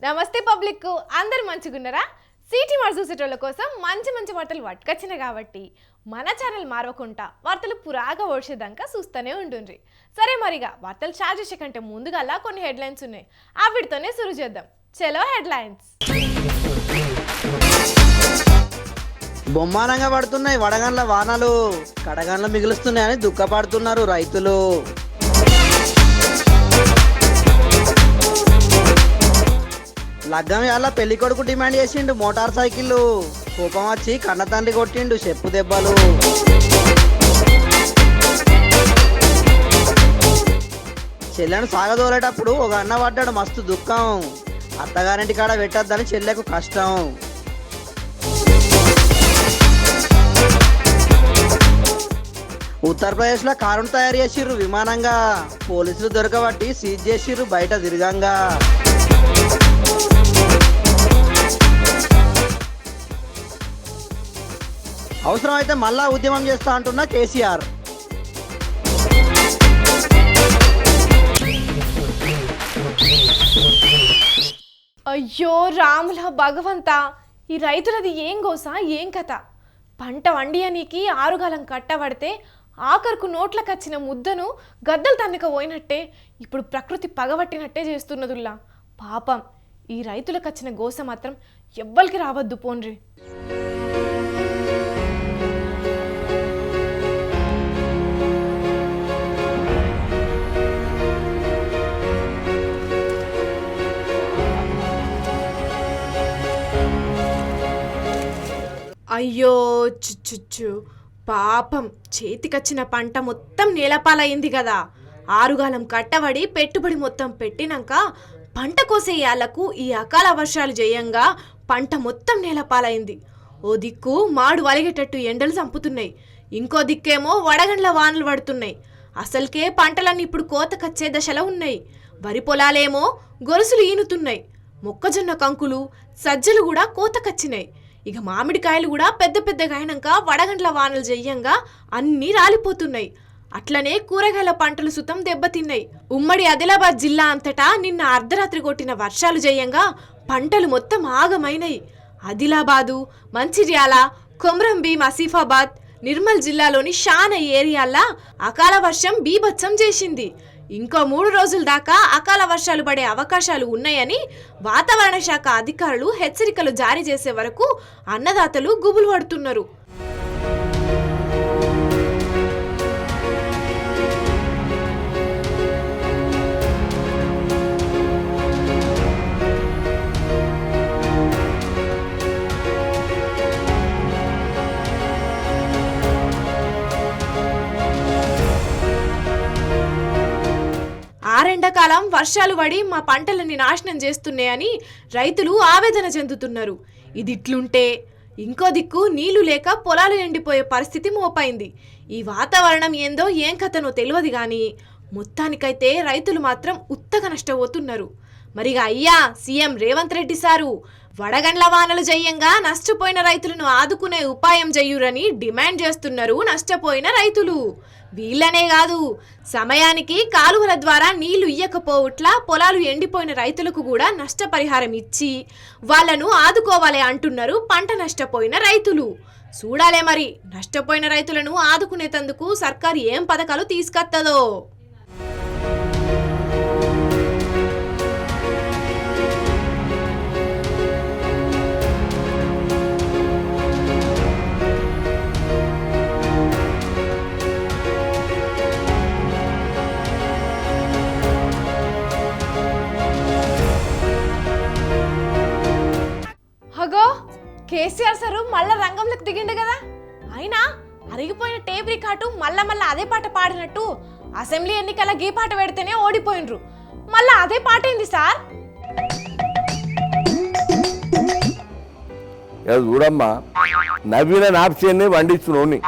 నమస్తే పబ్లిక్, అందరు మంచిగున్నారా? సిటీ వార్త చూసేటోళ్ళ కోసం మంచి మంచి వార్తలు పట్టుకొచ్చిన కాబట్టి మన ఛానల్ మారవకుండా వార్తలు పురాగా ఓడ్చేదాకా చూస్తూనే ఉండుండ్రి. సరే మరిగా వార్తలు స్టార్ట్ చేసే కంటే ముందుగా కొన్ని హెడ్లైన్స్ ఉన్నాయి, ఆ వీటితోనే సురు చేద్దాం. చలో హెడ్లైన్స్. బొమ్మానంగా పడుతున్నాయి వడగండ్ల వానలు, కడగండ్ల మిగులుస్తున్నాయని దుఃఖపడుతున్నారు రైతులు. లగ్గం వల్ల పెళ్లి కొడుకు డిమాండ్ చేసిండు మోటార్ సైకిల్, కోపం వచ్చి కన్న తండ్రి కొట్టిండు చెప్పు దెబ్బలు. చెల్లెను సాగదోలేటప్పుడు ఒక అన్న పడ్డాడు మస్తు దుఃఖం, అత్తగారింటి కాడ పెట్టద్దని చెల్లెకు కష్టం. ఉత్తరప్రదేశ్లో కారును తయారు చేసిర్రు విమానంగా, పోలీసులు దొరకబట్టి సీజ్ చేసిర్రు బయట తిరగంగా. అవసరమైతే మళ్ళా ఉద్యమం చేస్తా అంటున్న కేసీఆర్. అయ్యో రాముల భగవంతా, ఈ రైతులది ఏం గోసా ఏం కథ? పంట వండియనీకి ఆరుగాలం కట్టబడితే ఆఖరుకు నోట్లకొచ్చిన ముద్దను గద్దలు తన్నక పోయినట్టే ఇప్పుడు ప్రకృతి పగబట్టినట్టే చేస్తున్నదుల్లా. పాపం ఈ రైతులకు వచ్చిన గోస మాత్రం ఎవ్వరికి రావద్దు పోన్రి. అయ్యో చుచ్చు, పాపం చేతికొచ్చిన పంట మొత్తం నేలపాలయ్యింది కదా. ఆరుగాలం కట్టబడి పెట్టుబడి మొత్తం పెట్టినాక పంట కోసేయాళ్లకు ఈ అకాల వర్షాలు చేయంగా పంట మొత్తం నేలపాలైంది. ఓ దిక్కు మాడు వలిగేటట్టు ఎండలు చంపుతున్నాయి, ఇంకో దిక్కేమో వడగండ్ల వానలు పడుతున్నాయి. అసలుకే పంటలన్నీ ఇప్పుడు కోతకొచ్చే దశలో ఉన్నాయి. వరి పొలాలేమో గొలుసులు ఈనుతున్నాయి, మొక్కజొన్న కంకులు సజ్జలు కూడా కోతకొచ్చినాయి. ఇక మామిడికాయలు కూడా పెద్ద పెద్దగా అయినాక వడగండ్ల వానలు చెయ్యంగా అన్నీ రాలిపోతున్నాయి. అట్లనే కూరగాయల పంటలు సుతం దెబ్బతిన్నాయి. ఉమ్మడి ఆదిలాబాద్ జిల్లా అంతటా నిన్న అర్ధరాత్రి కొట్టిన వర్షాలు చేయంగా పంటలు మొత్తం ఆగమైనాయి. ఆదిలాబాదు, మంచిర్యాల, కొమ్రంభీం, ఆసిఫాబాద్, నిర్మల్ జిల్లాలోని షాన ఏరియాల్లో అకాల వర్షం బీభత్సం చేసింది. ఇంకో 3 రోజుల దాకా అకాల వర్షాలు పడే అవకాశాలు ఉన్నాయని వాతావరణ శాఖ అధికారులు హెచ్చరికలు జారీ చేసే వరకు అన్నదాతలు గుబులు పడుతున్నారు. ఆరెండకాలం వర్షాలు పడి మా పంటలని నాశనం చేస్తున్నాయని రైతులు ఆవేదన చెందుతున్నారు. ఇది ఇట్లుంటే ఇంకో దిక్కు నీళ్లు లేక పొలాలు ఎండిపోయే పరిస్థితి మోపైంది. ఈ వాతావరణం ఏందో ఏం కథనో తెలియదు కానీ మొత్తానికైతే రైతులు మాత్రం ఉత్తగా నష్టపోతున్నారు. మరిగా అయ్యా సీఎం రేవంత్ రెడ్డి సారు వడగండ్ల వానలు జయ్యంగా నష్టపోయిన రైతులను ఆదుకునే ఉపాయం చెయ్యురని డిమాండ్ చేస్తున్నారు నష్టపోయిన రైతులు. వీళ్ళనే కాదు, సమయానికి కాలువల ద్వారా నీళ్లు ఇయ్యకపోవట్లా పొలాలు ఎండిపోయిన రైతులకు కూడా నష్టపరిహారం ఇచ్చి వాళ్లను ఆదుకోవాలి అంటున్నారు పంట నష్టపోయిన రైతులు. చూడాలే మరి నష్టపోయిన రైతులను ఆదుకునేందుకు సర్కారు ఏం పథకాలు తీసుకొత్తదో. కేసీఆర్ సారు మళ్ళా రంగంలోకి దిగిండు కదా. అయినా అరిగిపోయిన టేప్ రికార్డు మళ్ళా అదే పాట పాడినట్టు అసెంబ్లీ ఎన్నికల గీ పాట పెడితేనే ఓడిపోయినరు. మళ్ళా అదే పాట ఏంది సార్? చూడమ్మా, నవీన నాప్సేన్ని వండించుకుని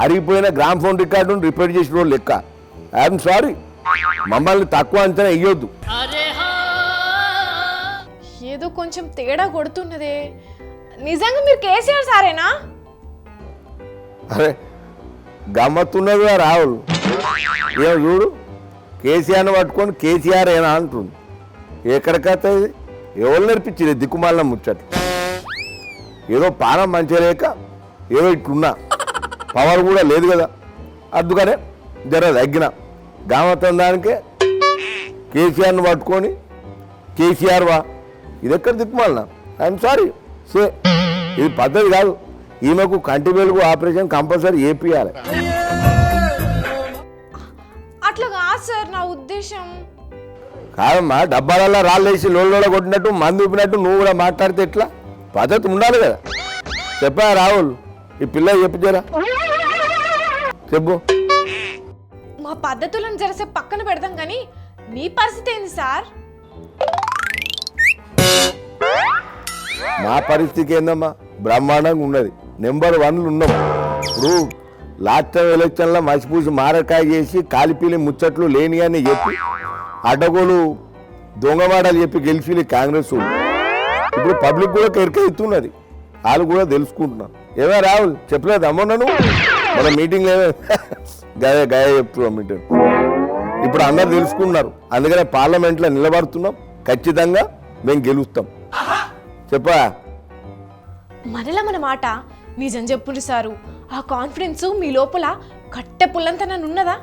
అరిగిపోయిన గ్రామ్ ఫోన్ రికార్డును రిపేర్ చేసిన లెక్క. ఐఎమ్ సారీ, మమ్మల్ని తక్కువ అంచనా ఇయ్యొద్దు. ఏదో కొంచెం తేడా కొడుతున్నదే. నిజంగా మీరు కేసీఆర్ సారేనా? అరే గమ్మత్తున్నది రాహుల్, ఏమో చూడు కేసీఆర్ని పట్టుకొని కేసీఆర్ ఏనా అంటుంది. ఎక్కడికైతే ఎవరు నేర్పించింది దిక్కుమాలిన ముచ్చట? ఏదో పానం మంచిగా లేక ఏదో ఇట్లున్నా పవర్ కూడా లేదు కదా, అందుకనే జర తగ్గిన గామతం దానికే కేసీఆర్ని పట్టుకొని కేసీఆర్ వా ఇది ఎక్కడ దిక్కుమాలిన? ఐఎమ్ సారీ సే, ఇది పద్ధతి కాదు. ఈమెకు కంటి వెలుగు ఆపరేషన్ కంపల్సరీ చేపియాలి. అట్లా కాదు సార్ నా ఉద్దేశం. కాదమ్మా, డబ్బాలలో రాళ్ళేసి లోళ్ళ కొట్టినట్టు మందు ఊపినట్టు నువ్వు కూడా మాట్లాడితే ఎట్లా? పద్ధతి ఉండాలి కదా. చెప్పా రాహుల్, ఈ పిల్ల చెప్పు జరా చెప్పు. మా పద్ధతులను జరసే పక్కన పెడదాం కానీ మీ పరిస్థితి ఏంది సార్? మా పరిస్థితి ఏందమ్మా, బ్రహ్మాండంగా ఉన్నది. నెంబర్ 1 ఉన్నాం. ఇప్పుడు లాస్ట్ టైం ఎలక్షన్లో మసిపూసి మారకాయ చేసి కాలిపీలి ముచ్చట్లు లేని అని చెప్పి అడ్డగోలు దొంగమాటలు చెప్పి గెలిచి కాంగ్రెస్ వాళ్ళు ఇప్పుడు పబ్లిక్ కూడా కెరికెత్తున్నది. వాళ్ళు కూడా తెలుసుకుంటున్నారు. ఏమే రాహుల్ చెప్పలేదు అమ్మ నన్ను మన మీటింగ్లో ఏమే గయ చెప్తున్నాం మీటింగ్. ఇప్పుడు అందరు తెలుసుకున్నారు, అందుకనే పార్లమెంట్లో నిలబడుతున్నాం. ఖచ్చితంగా మేము గెలుస్తాం. చెప్పా మనలా మన మాట నిజం చెప్పుండ్రి సారు. ఆ కాన్ఫిడెన్స్ మీ లోపల కట్టె పుల్లంతా నన్ను ఉన్నదా?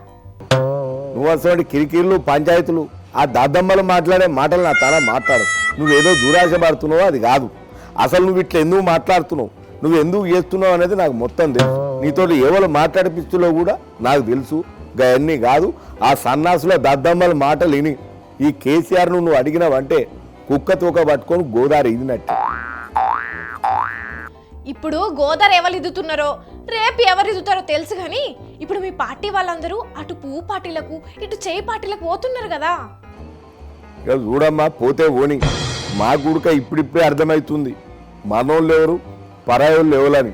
నువ్వు అసలు కిరికిర్లు పంచాయతీలు ఆ దద్దమ్మలు మాట్లాడే మాటలు నా తల మాట్లాడు. నువ్వేదో దురాశ పడుతున్నావో అది కాదు. అసలు నువ్వు ఇట్లా ఎందుకు మాట్లాడుతున్నావు, నువ్వు ఎందుకు చేస్తున్నావు అనేది నాకు మొత్తం తెలుసు. నీతో ఎవరు మాట్లాడిపిస్తున్నావు కూడా నాకు తెలుసు. అవన్నీ కాదు, ఆ సన్నాసుల దద్దమ్మల మాటలు విని ఈ కేసీఆర్ను నువ్వు అడిగినావంటే కుక్క తూక పట్టుకొని గోదావరి ఇదినట్టు. ఇప్పుడు గోదావరి ఎవరు ఇదుతున్నారో రేపు ఎవరు ఇదుతారో తెలుసు కానీ ఇప్పుడు మీ పార్టీ వాళ్ళందరూ అటు పువ్వు పార్టీలకు ఇటు చేయి పార్టీలకు పోతున్నారు కదా. ఇక చూడమ్మా, పోతే ఓని మా గుడక ఇప్పుడిప్పుడే అర్థమవుతుంది మనోళ్ళు ఎవరు పరాయోళ్ళు ఎవరని.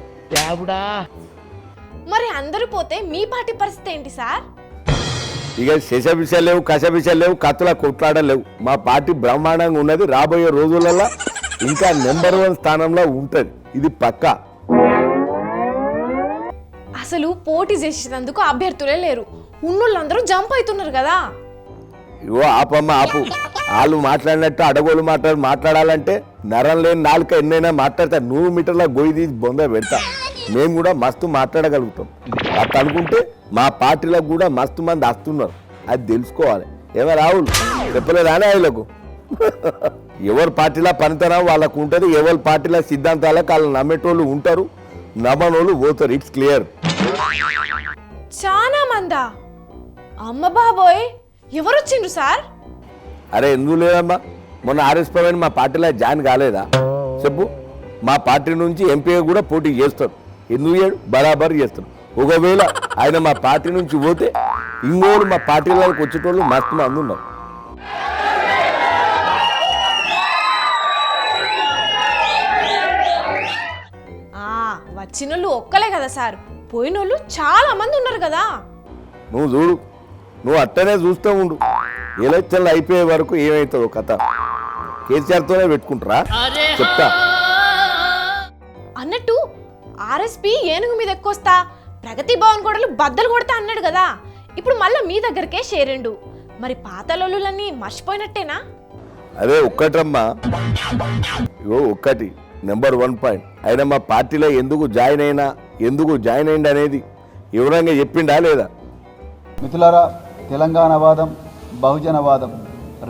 మరి అందరూ పోతే మీ పార్టీ పరిస్థితి ఏంటి సార్? ఇక శశబిషాలు లేవు, కషబిషాలు లేవు, కత్తుల కొట్లాడలేవు. మా పార్టీ బ్రహ్మాండంగా ఉన్నది. రాబోయే రోజులలో ఇంకా నెంబర్ 1 స్థానంలో ఉంటుంది, ఇది పక్కా. అసలు పోటీ చేసేందుకు అభ్యర్థులే లేరు, ఉన్నోళ్ళందరూ జంప్ అవుతున్నారు కదా. ఇవో ఆపమ్మ ఆపు. వాళ్ళు మాట్లాడినట్టు అడగోలు మాట్లాడాలంటే నరం లేని నాలుక ఎన్నైనా మాట్లాడతా. 100 మీటర్ల గొయ్యి తీసి బొంద పెడతా. మేము కూడా మస్తు మాట్లాడగలుగుతాం. అట్లా అనుకుంటే మా పార్టీలకు కూడా మస్తు మంది వస్తున్నారు, అది తెలుసుకోవాలి. ఏమో రాహుల్ చెప్పలేదు అని ఆయనకు. ఎవరి పార్టీలో పనితనం వాళ్ళకు ఉంటుంది, ఎవరి పార్టీలో సిద్ధాంతాలకు వాళ్ళు నమ్మేటోళ్ళు ఉంటారు, నమ్మనోళ్ళు పోతారు. It's clear. చాలా మందా? అమ్మ బాబోయ్, ఎవరు వచ్చిండ్రు సార్? అరే ఎందుకు లేదమ్మా, మొన్న ఆర్ఎస్ ప్రవీణ్ మా పార్టీలో జాయిన్ కాలేదా చెప్పు? మా పార్టీ నుంచి ఎంపీగా కూడా పోటీ చేస్తాడు. ఎందుకు చేయడు? బరాబర్ చేస్తాడు. ఒకవేళ ఆయన మా పార్టీ నుంచి పోతే ఇంకోళ్ళు మా పార్టీలోకి వచ్చేటోళ్ళు మస్తు మంది ఉన్నారు. వచ్చినోళ్ళు ఒక్కలే కదా సార్, పోయినోళ్ళు చాలా మంది ఉన్నారు కదా. నువ్వు చూడు, నువ్వు అట్టనే చూస్తూ ఉండు. ఎలక్షన్లు అయిపోయే వరకు ఏమవుతుందో కథ. కేసీఆర్తోనే పెట్టుకుంటారా చెప్తా. అన్నట్టు ఆర్ఎస్పీ ఏనుగు మీద ఎక్కువస్తా, ప్రగతి భవన్ గోడలు బద్దలు కొడతా అన్నాడు కదా. ఇప్పుడు మళ్ళీ మీ దగ్గరకే షేరిండు. మరి పాత లొల్లులన్నీ మర్చిపోయినట్టేనా? అదే ఒక్కటమ్మా, ఇగో ఒక్కటి నెంబర్ 1 పాయింట్. ఆయన మా పార్టీలో ఎందుకు జాయిన్ అయింది అనేది వివరంగా చెప్పిండా లేదా? మిత్రులారా, తెలంగాణ వాదం బహుజన వాదం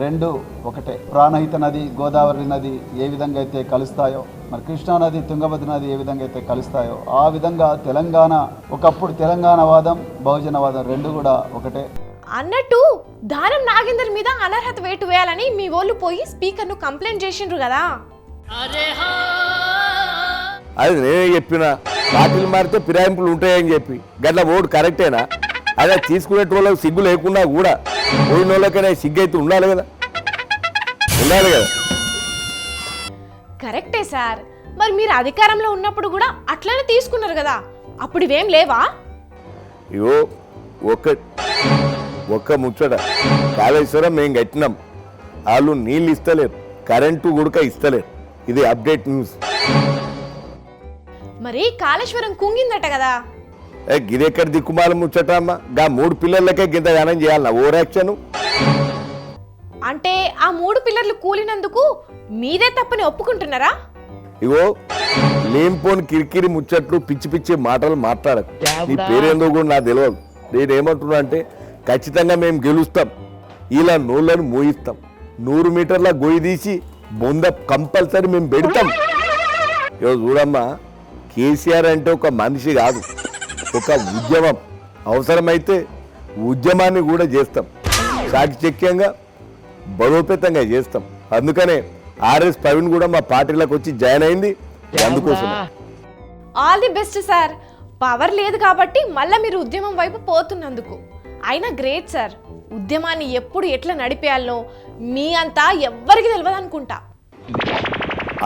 రెండు ఒకటే. ప్రాణహిత నది గోదావరి నది ఏ విధంగా అయితే కలుస్తాయో, మరి కృష్ణా నది తుంగభద్ర నది ఏ విధంగా అయితే కలుస్తాయో, ఆ విధంగా తెలంగాణ ఒకప్పుడు తెలంగాణ వాదం బహుజన వాదం రెండు కూడా ఒకటే. అన్నట్టు దానం నాగేందర్ మీద అనర్హత వేటు వేయాలని మీ వాళ్ళు పోయి స్పీకర్ను కంప్లైంట్ చేసిండ్రు కదా. అది నేనే చెప్పిన, పార్టీలు మారితే ఫిరాయింపులు ఉంటాయని చెప్పి. గట్ల ఓటు కరెక్టేనా? అదే తీసుకునేటోళ్ళకి సిగ్గు లేకుండా కూడా పోయిన వాళ్ళకైనా సిగ్గు అయితే ఉండాలి కదా. కరెక్టే సార్, మరి మీరు అధికారంలో ఉన్నప్పుడు కూడా అట్లనే తీసుకున్నారు కదా, అప్పుడు ఇవేం లేవా? ఇవో ఒక్క ముచ్చట, కాళేశ్వరం మేము కట్టినాం, వాళ్ళు నీళ్ళు ఇస్తలేరు, కరెంటు గుడక ఇస్తలేరు. ఇది అప్డేట్ న్యూస్. మరి కాళేశ్వరం కుంగిందట కదా. గిదెక్కడ దిక్కుమాల ముచ్చట అమ్మా? గా 3 పిల్లలకే గింత గానం చేయాలన్నా ఓవర్ యాక్షన్. అంటే ఆ 3 పిల్లర్లు కూలినందుకు మీదే తప్పని ఒప్పుకుంటున్నారా? ఇగో లేనిపోని కిరికిరి ముచ్చట్లు పిచ్చి పిచ్చి మాటలు మాట్లాడకు. నీ పేరేందో కూడా నాకు తెలియదు. నేనేమంటున్నా అంటే ఖచ్చితంగా మేము గెలుస్తాం, ఇలా నోళ్ళను మోయిస్తాం, 100 మీటర్ల గొయ్యి తీసి బొంద కంపల్సరీ మేము పెడతాం. ఇగో చూడమ్మా, కేసీఆర్ అంటే ఒక మనిషి కాదు, ఒక ఉద్యమం. అవసరమైతే ఉద్యమాన్ని కూడా చేస్తాం, చాకచక్యంగా బలోపేతంగా చేస్తాం. అందుకనే ఆర్ఎస్ ప్రవీణ్ కూడా మా పార్టీలోకి వచ్చి జాయిన్ అయింది అందుకోసం. All the best sir. Power లేదు కాబట్టి మళ్ళీ మీరు ఉద్యమం వైపు పోతున్నందుకు. అయినా గ్రేట్ సార్. ఉద్యమాన్ని ఎప్పుడు ఎట్లా నడిపేయాలో మీ అంతా ఎవ్వరికి తెలియదు అనుకుంటా.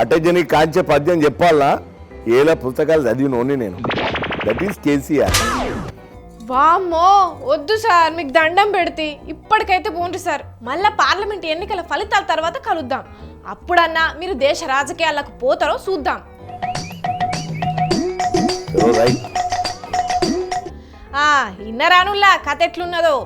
అటజని కాంచే పద్యం చెప్పాలా, ఏలా పుస్తకాలు చదివినోని నేను. That is KCR. వామ్మో వద్దు సార్, మీకు దండం పెడితే. ఇప్పటికైతే పోండి సార్, మళ్ళా పార్లమెంట్ ఎన్నికల ఫలితాల తర్వాత కలుద్దాం. అప్పుడన్నా మీరు దేశ రాజకీయాలకు పోతారో చూద్దాం. ఇన్నరానుల్లా కథ ఎట్లున్నదో.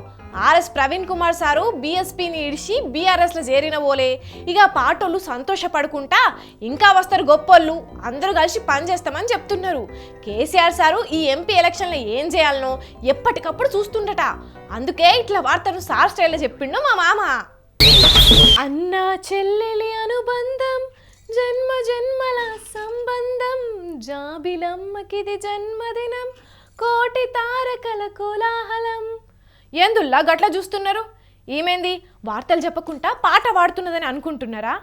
ఆర్ఎస్ ప్రవీణ్ కుమార్ సారు బీఎస్పీని ఇడిచి బీఆర్ఎస్లో చేరిన పోలే. ఇక పాటోళ్ళు సంతోషపడుకుంటా ఇంకా వస్తారు గొప్పోళ్ళు, అందరూ కలిసి పనిచేస్తామని చెప్తున్నారు. కేసీఆర్ సారు ఈ ఎంపీ ఎలక్షన్లో ఏం చేయాలనో ఎప్పటికప్పుడు చూస్తుండట. అందుకే ఇట్లా వార్తను సార్ స్టైల్లో చెప్పిండు మా మామ. అన్న చెల్లెలి అనుబంధం, జన్మ జన్మల సంబంధం, జాబిలమ్మకిది జన్మదినం, కోటి తారకల కోలాహలం. ఏందుల్లా గట్లా చూస్తున్నారు? ఏమైంది, వార్తలు చెప్పకుండా పాట పాడుతున్నదని అనుకుంటున్నారా?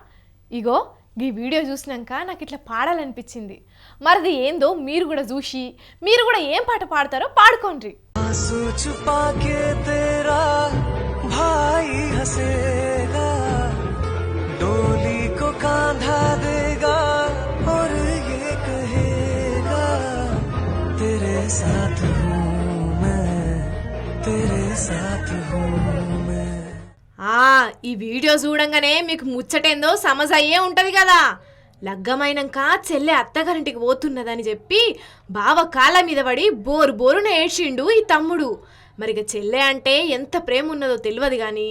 ఇగో ఈ వీడియో చూసినాక నాకు ఇట్లా పాడాలనిపించింది. మరిది ఏందో మీరు కూడా చూసి మీరు కూడా ఏం పాట పాడతారో పాడుకోండి. ఈ వీడియో చూడంగానే మీకు ముచ్చటేందో సమజ్ అయ్యే ఉంటది కదా. లగ్గమైనాక చెల్లె అత్తగారింటికి పోతున్నదని చెప్పి బావ కాళ్ళ మీద పడి బోరు బోరున ఏడ్చిండు ఈ తమ్ముడు. మరిగ చెల్లె అంటే ఎంత ప్రేమ ఉన్నదో తెలియదు కానీ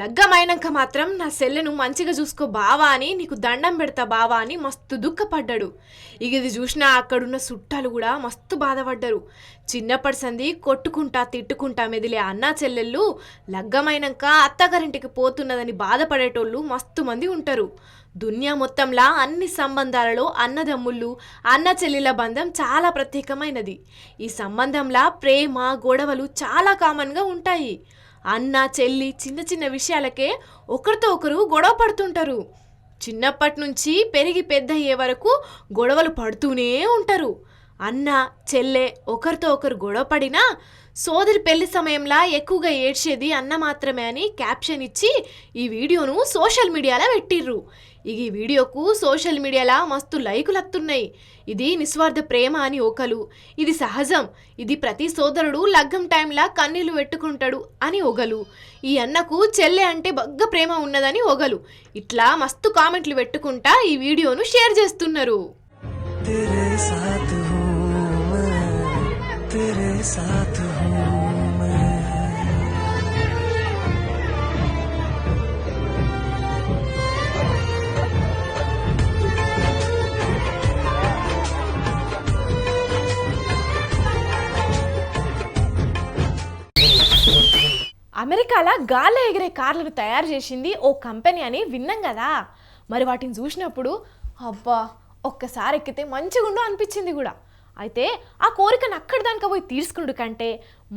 లగ్గమైనాక మాత్రం నా చెల్లెను మంచిగా చూసుకో బావా అని, నీకు దండం పెడతా బావా అని మస్తు దుఃఖపడ్డాడు. ఇక ఇది చూసినా అక్కడున్న చుట్టాలు కూడా మస్తు బాధపడ్డారు. చిన్నప్పటి సంది కొట్టుకుంటా తిట్టుకుంటా మెదిలే అన్నా చెల్లెళ్ళు లగ్గమైనాక అత్తగారింటికి పోతున్నదని బాధపడేటోళ్ళు మస్తు మంది ఉంటారు. దునియా మొత్తంలా అన్ని సంబంధాలలో అన్నదమ్ముళ్ళు అన్న చెల్లెల బంధం చాలా ప్రత్యేకమైనది. ఈ సంబంధంలా ప్రేమ గొడవలు చాలా కామన్గా ఉంటాయి. అన్న చెల్లి చిన్న చిన్న విషయాలకే ఒకరితో ఒకరు గొడవ పడుతుంటారు. చిన్నప్పటి నుంచి పెరిగి పెద్ద అయ్యే వరకు గొడవలు పడుతూనే ఉంటారు. అన్న చెల్లె ఒకరితో ఒకరు గొడవ పడినా సోదరి పెళ్లి సమయంలో ఎక్కువగా ఏడ్చేది అన్న మాత్రమే అని క్యాప్షన్ ఇచ్చి ఈ వీడియోను సోషల్ మీడియాలో పెట్టిర్రు. ఈ వీడియోకు సోషల్ మీడియాలో మస్తు లైకులు వస్తున్నాయి. ఇది నిస్వార్థ ప్రేమ అని ఒకలు, ఇది సహజం, ఇది ప్రతి సోదరుడు లగ్గం టైంలా కన్నీళ్లు పెట్టుకుంటాడు అని ఒకలు, ఈ అన్నకు చెల్లె అంటే బగ్గ ప్రేమ ఉన్నదని ఒకలు. ఇట్లా మస్తు కామెంట్లు పెట్టుకుంటా ఈ వీడియోను షేర్ చేస్తున్నారు. అమెరికాలో గాల్లో ఎగిరే కార్లను తయారు చేసింది ఓ కంపెనీ అని విన్నాం కదా. మరి వాటిని చూసినప్పుడు అబ్బా ఒక్కసారి ఎక్కితే మంచిగుండు అనిపించింది కూడా. అయితే ఆ కోరికను అక్కడి దానికి పోయి తీసుకుడు కంటే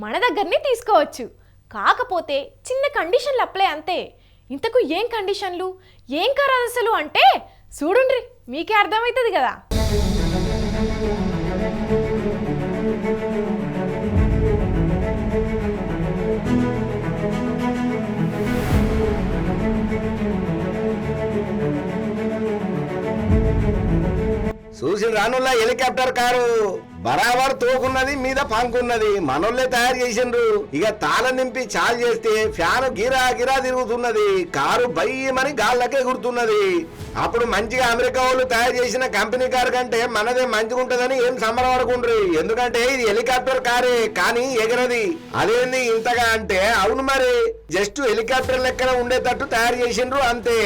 మన దగ్గరనే తీసుకోవచ్చు. కాకపోతే చిన్న కండిషన్లు అప్లై అంతే. ఇంతకు ఏం కండిషన్లు, ఏం కారు అసలు అంటే చూడుండ్రి, మీకే అర్థమవుతుంది కదా. చూసి రానుల్లా హెలికాప్టర్ కారు బరాబర్ తోకున్నది మీద పంకున్నది మనోళ్ళే తయారు చేసిండ్రు. ఇక తాళం నింపి చాలు చేస్తే ఫ్యాన్ గిరా గిరా తిరుగుతున్నది, కారు బయ్యమని గాళ్ళకే గుర్తున్నది. అప్పుడు మంచిగా అమెరికా వాళ్ళు తయారు చేసిన కంపెనీ కారు కంటే మనదే మంచిగా ఉంటదని ఏం సంబరపడకుండ్రి, ఎందుకంటే ఇది హెలికాప్టర్ కారే కానీ ఎగరది. అదేంది ఇంతగా అంటే అవును మరి, జస్ట్ హెలికాప్టర్ లెక్కన ఉండేటట్టు తయారు చేసిండ్రు అంతే.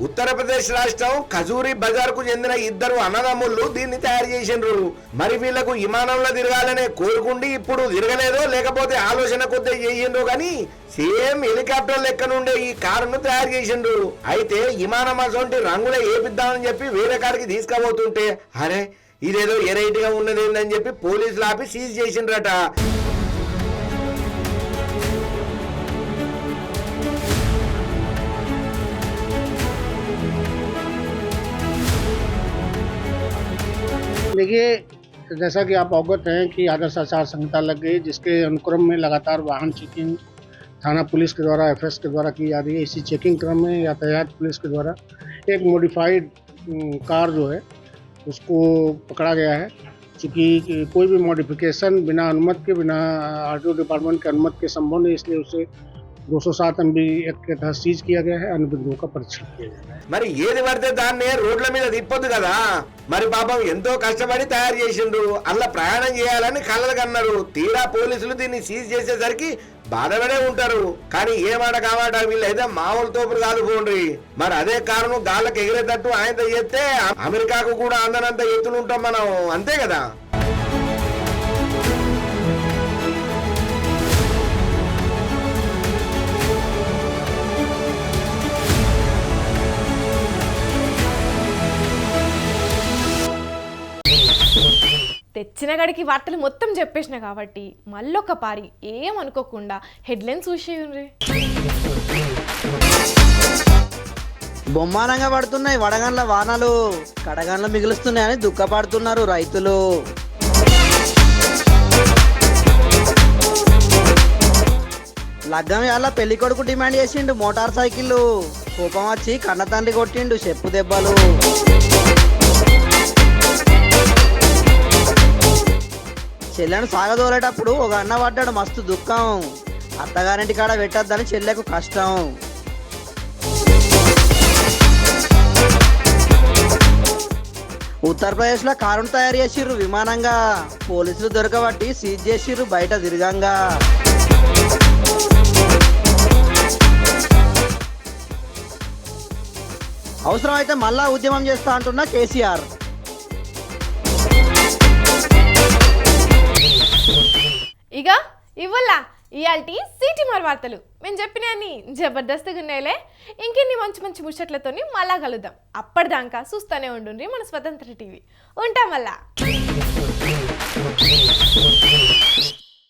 ఉత్తరప్రదేశ్ రాష్ట్రం ఖజూరి బజార్ కు చెందిన ఇద్దరు అన్నదమ్ముళ్ళు దీన్ని తయారు చేసిండ్రు. మరి వీళ్లకు విమానంలో తిరగాలనే కోరుకుండి ఇప్పుడు తిరగలేదో లేకపోతే ఆలోచన కొద్ది చేసిండ్రు కానీ సేమ్ హెలికాప్టర్ లెక్క నుండే ఈ కారును తయారు చేసిండ్రు. అయితే విమానం అసొంటి రంగులే ఏపిద్దామని చెప్పి వేరే కారుకి తీసుకుపోతుంటే అరే ఇదేదో ఎరైట్ గా ఉన్నది ఏందని చెప్పి పోలీసులు ఆపి సీజ్ చేసిండ్రట. देखिए, जैसा कि आप अवगत हैं कि आदर्श आचार संहिता लग गई, जिसके अनुक्रम में लगातार वाहन चेकिंग थाना पुलिस के द्वारा एफएस के द्वारा की जा रही है। इसी चेकिंग क्रम में यातायात पुलिस के द्वारा एक मॉडिफाइड कार जो है उसको पकड़ा गया है। चूँकि कोई भी मॉडिफिकेशन बिना अनुमति के, बिना आरटीओ डिपार्टमेंट के अनुमति के संभव नहीं, इसलिए उसे 207 MB एक्ट के तहत सीज किया गया है, अन्य बिंदुओं का परीक्षण किया गया है। మరి ఏది పడితే దాన్ని రోడ్ల మీద తిప్పొద్దు కదా. మరి పాపం ఎంతో కష్టపడి తయారు చేసిండ్రు, అలా ప్రయాణం చేయాలని కలలు కన్నారు. తీరా పోలీసులు దీన్ని సీజ్ చేసేసరికి బాధపడే ఉంటారు. కానీ ఏ మాట కామాట వీళ్ళైతే మామూలు తోపులు కాదు పోండ్రి. మరి అదే కారును గాళ్ళకి ఎగిరేటట్టు ఆయనతో చేస్తే అమెరికాకు కూడా అందనంత ఎత్తులు ఉంటాం మనం, అంతే కదా. తెచ్చిన గడికి వార్తలు మొత్తం చెప్పేసిన కాబట్టి మళ్ళొక్క పారి ఏమనుకోకుండా హెడ్లైన్స్ చూసేయండి. బొమ్మానంగా పడుతున్నాయి వడగండ్ల వానలు, కడగండ్ల మిగులుస్తున్నాయని దుఃఖపడుతున్నారు రైతులు. లగ్గం వేళ పెళ్లి కొడుకు డిమాండ్ చేసిండు మోటార్ సైకిల్, కోపం వచ్చి కన్న తండ్రి కొట్టిండు చెప్పు దెబ్బలు. చెల్లెను సాగదోలేటప్పుడు ఒక అన్న పడ్డాడు మస్తు దుఃఖం, అత్తగారింటి కాడ పెట్టద్దని చెల్లెకు కష్టం. ఉత్తరప్రదేశ్లో కారును తయారు చేసిర్రు విమానంగా, పోలీసులు దొరకబట్టి సీజ్ చేసిర్రు బయట తిరగంగా. అవసరమైతే మళ్ళా ఉద్యమం చేస్తా అంటున్న కేసీఆర్. ఇక ఇవ్వల్ల ఇయాల్టి సిటీ మరి వార్తలు మేము చెప్పిన అన్ని జబర్దస్త్గా ఉన్నాయిలే. ఇంకెన్ని మంచి మంచి ముచ్చట్లతోని మళ్ళా కలుద్దాం. అప్పటిదాకా చూస్తూనే ఉండుండ్రి మన స్వతంత్ర టీవీ. ఉంటాం మళ్ళా.